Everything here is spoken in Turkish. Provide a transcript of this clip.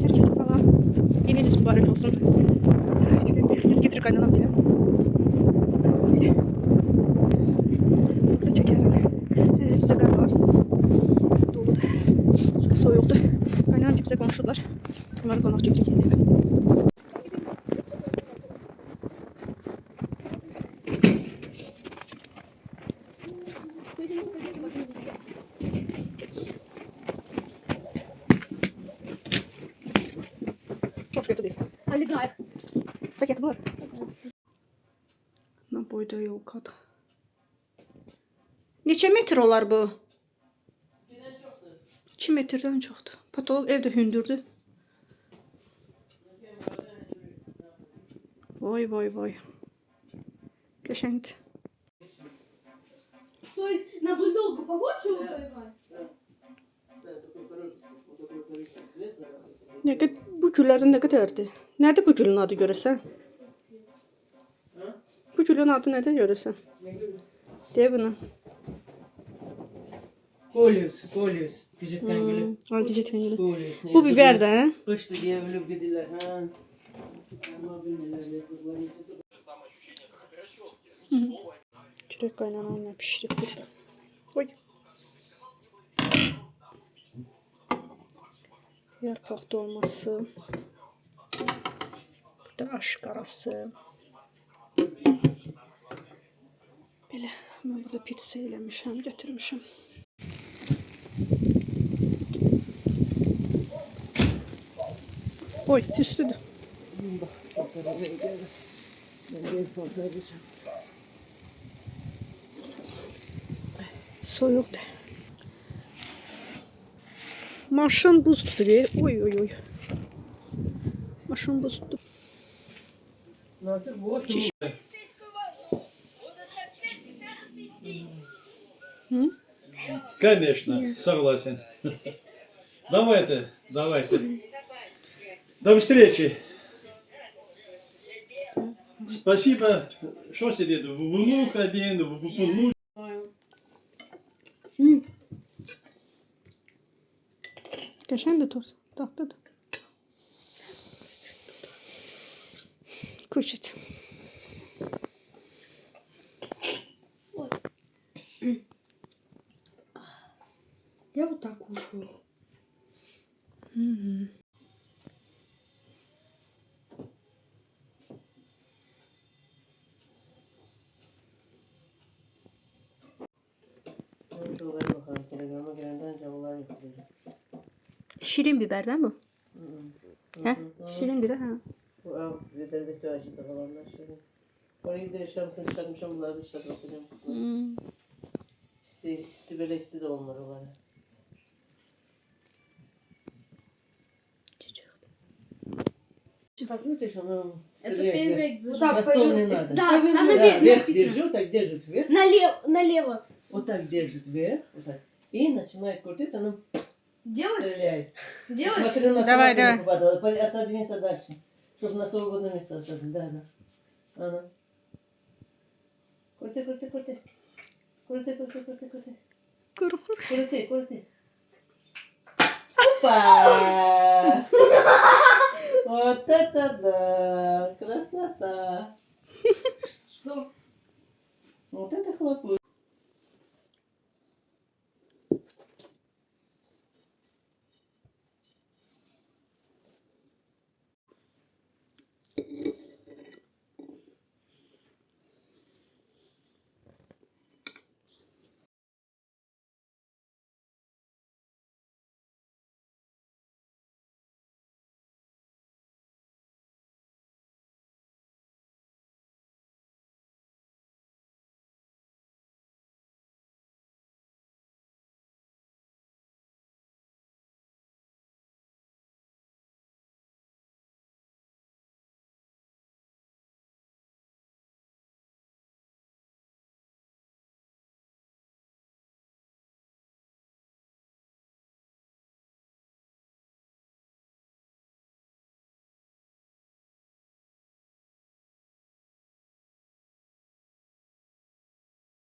Herkese salam. Yeniniz mübarek olsun. Biz getirir kaynanan bile. Burada çekerim. Bize kar var. Doludur. Çünkü soğuktu. Kaynanan bize konuştular. Bunları konak çekecek. Hoş geldiniz. Ali Gayb. Paket var. Na boyda yol kat. Neçə metr olar bu? 2 metrdən çoxdur. Patolog evdə hündürdür. Vay vay vay. Qəşəngdir. То есть на бульдогу похож, что вы поймали? Nə qədər bu güllərin nə qədərdir? Nədir bu gülün adı görəsən? Bu gülün adı nədir görəsən? Deyə bunu. Kolyus. Küçükten gülü. Al gecikən gülü. Kolyus. Bu biber də, hə? Kıştı diye ölüp gidiler. Ha. Ama bilmirler ne kızlar. Kürək qaynananla pişirib burada. Oy. Yarpaq dolması. Burada aşqarası. Belə, mən burada pizza eləmişəm, gətirmişəm. Oy, tüstüdür. Soyuqdur. Maşın buz tutuyor. Oy oy oy. Maşın buz tutuyor. Конечно, согласен. Давайте. До встречи. Спасибо. Что сидит? В внук один, в внук. Qəşəngdir toz. Dadlıdır. Kuşit. Я вот так кушаю. Dolayı bakalım. Telegrama gelenden cevaplar yapılacak. Şirin biberdən mi? Hə? Şirindir də, hə. Bu av vederdeki acıda falanlar şöyle. Oraya gider eşyamsını çıkartmışım. Bunları dışarıda bakacağım. İsti böyle isti de onlar oları. Так, ну ты что, ну... Это фейерверк Вот зажигать. так, на стол не надо. Да, там Да, наверх вверх написано. держи, вот так держит вверх. Налево. Вот так держит вверх. Вот так. И начинает крутить, она Делать? стреляет. Делать? Смотри, на Давай, свободу давай. попадала. Отодвинься дальше. Чтобы на свободное место отодвинуть. Да. Ана. Крути. Qurxur. Крути. Опа!